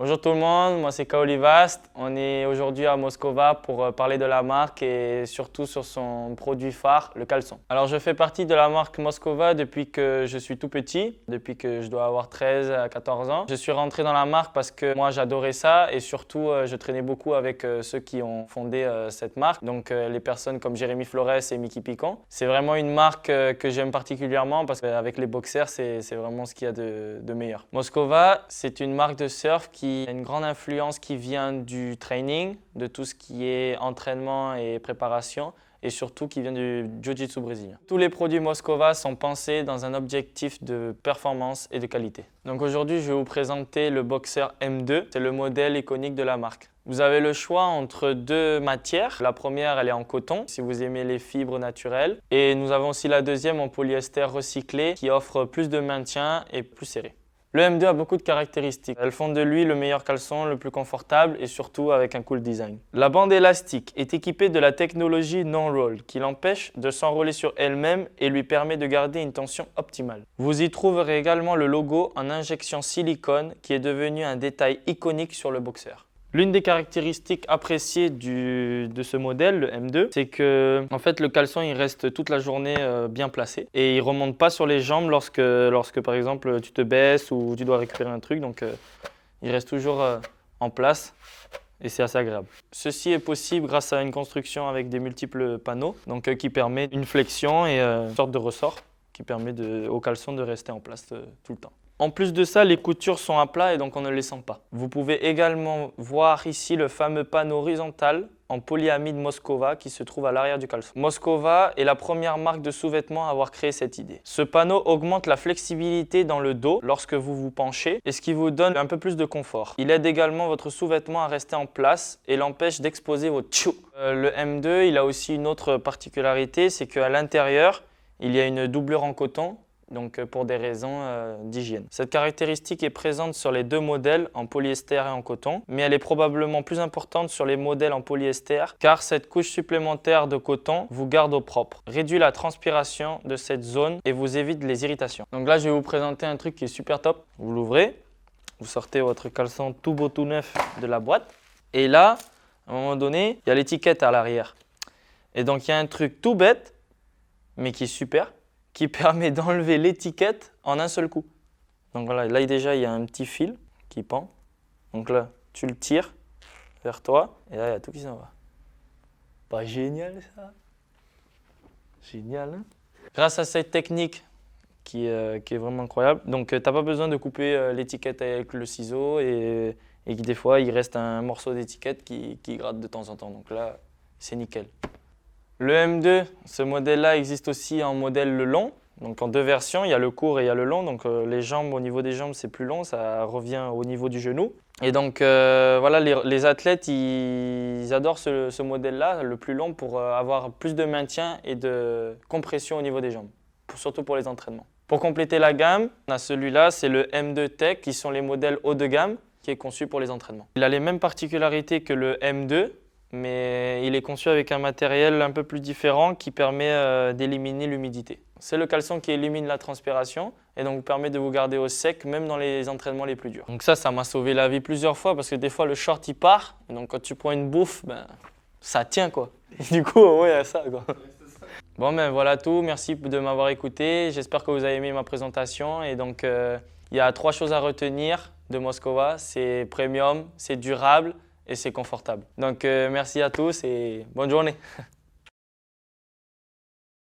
Bonjour tout le monde, moi c'est Kaolivast. On est aujourd'hui à Moskova pour parler de la marque et surtout sur son produit phare, le caleçon. Alors je fais partie de la marque Moskova depuis que je suis tout petit, depuis que je dois avoir 13 à 14 ans. Je suis rentré dans la marque parce que moi j'adorais ça et surtout je traînais beaucoup avec ceux qui ont fondé cette marque. Donc les personnes comme Jérémy Flores et Mickey Picon. C'est vraiment une marque que j'aime particulièrement parce qu'avec les boxers c'est vraiment ce qu'il y a de meilleur. Moskova, c'est une marque de surf qui a une grande influence qui vient du training, de tout ce qui est entraînement et préparation et surtout qui vient du jiu-jitsu brésilien. Tous les produits Moskova sont pensés dans un objectif de performance et de qualité. Donc aujourd'hui, je vais vous présenter le boxer M2. C'est le modèle iconique de la marque. Vous avez le choix entre deux matières. La première, elle est en coton, si vous aimez les fibres naturelles. Et nous avons aussi la deuxième en polyester recyclé qui offre plus de maintien et plus serré. Le M2 a beaucoup de caractéristiques. Elles font de lui le meilleur caleçon, le plus confortable et surtout avec un cool design. La bande élastique est équipée de la technologie non-roll qui l'empêche de s'enrouler sur elle-même et lui permet de garder une tension optimale. Vous y trouverez également le logo en injection silicone qui est devenu un détail iconique sur le boxer. L'une des caractéristiques appréciées de ce modèle, le M2, c'est que en fait, le caleçon il reste toute la journée bien placé et il ne remonte pas sur les jambes lorsque par exemple tu te baisses ou tu dois récupérer un truc. Donc il reste toujours en place et c'est assez agréable. Ceci est possible grâce à une construction avec des multiples panneaux donc, qui permet une flexion et une sorte de ressort qui permet au caleçon de rester en place tout le temps. En plus de ça, les coutures sont à plat et donc on ne les sent pas. Vous pouvez également voir ici le fameux panneau horizontal en polyamide Moskova qui se trouve à l'arrière du caleçon. Moskova est la première marque de sous-vêtements à avoir créé cette idée. Ce panneau augmente la flexibilité dans le dos lorsque vous vous penchez et ce qui vous donne un peu plus de confort. Il aide également votre sous-vêtement à rester en place et l'empêche d'exposer vos tchou. Le M2, il a aussi une autre particularité, c'est qu'à l'intérieur, il y a une doublure en coton. Donc pour des raisons d'hygiène. Cette caractéristique est présente sur les deux modèles en polyester et en coton, mais elle est probablement plus importante sur les modèles en polyester car cette couche supplémentaire de coton vous garde au propre, réduit la transpiration de cette zone et vous évite les irritations. Donc là, je vais vous présenter un truc qui est super top. Vous l'ouvrez, vous sortez votre caleçon tout beau tout neuf de la boîte et là, à un moment donné, il y a l'étiquette à l'arrière. Et donc il y a un truc tout bête, mais qui est super, qui permet d'enlever l'étiquette en un seul coup. Donc voilà, là déjà il y a un petit fil qui pend. Donc là, tu le tires vers toi et là il y a tout qui s'en va. Pas génial ça? Génial, hein? Grâce à cette technique qui est vraiment incroyable, donc tu n'as pas besoin de couper l'étiquette avec le ciseau et des fois il reste un morceau d'étiquette qui gratte de temps en temps. Donc là, c'est nickel. Le M2, ce modèle-là existe aussi en modèle le long, donc en deux versions, il y a le court et il y a le long, donc les jambes, au niveau des jambes c'est plus long, ça revient au niveau du genou. Et donc voilà, les athlètes, ils adorent ce modèle-là, le plus long pour avoir plus de maintien et de compression au niveau des jambes, surtout pour les entraînements. Pour compléter la gamme, on a celui-là, c'est le M2 Tech, qui sont les modèles haut de gamme, qui est conçu pour les entraînements. Il a les mêmes particularités que le M2, mais il est conçu avec un matériel un peu plus différent qui permet d'éliminer l'humidité. C'est le caleçon qui élimine la transpiration et donc vous permet de vous garder au sec même dans les entraînements les plus durs. Donc ça m'a sauvé la vie plusieurs fois parce que des fois le short il part et donc quand tu prends une bouffe, ça tient quoi. Et du coup, ouais, il y a ça quoi. Bon ben voilà tout, merci de m'avoir écouté. J'espère que vous avez aimé ma présentation et donc il y a 3 choses à retenir de Moskova, c'est premium, c'est durable et c'est confortable. Donc merci à tous et bonne journée.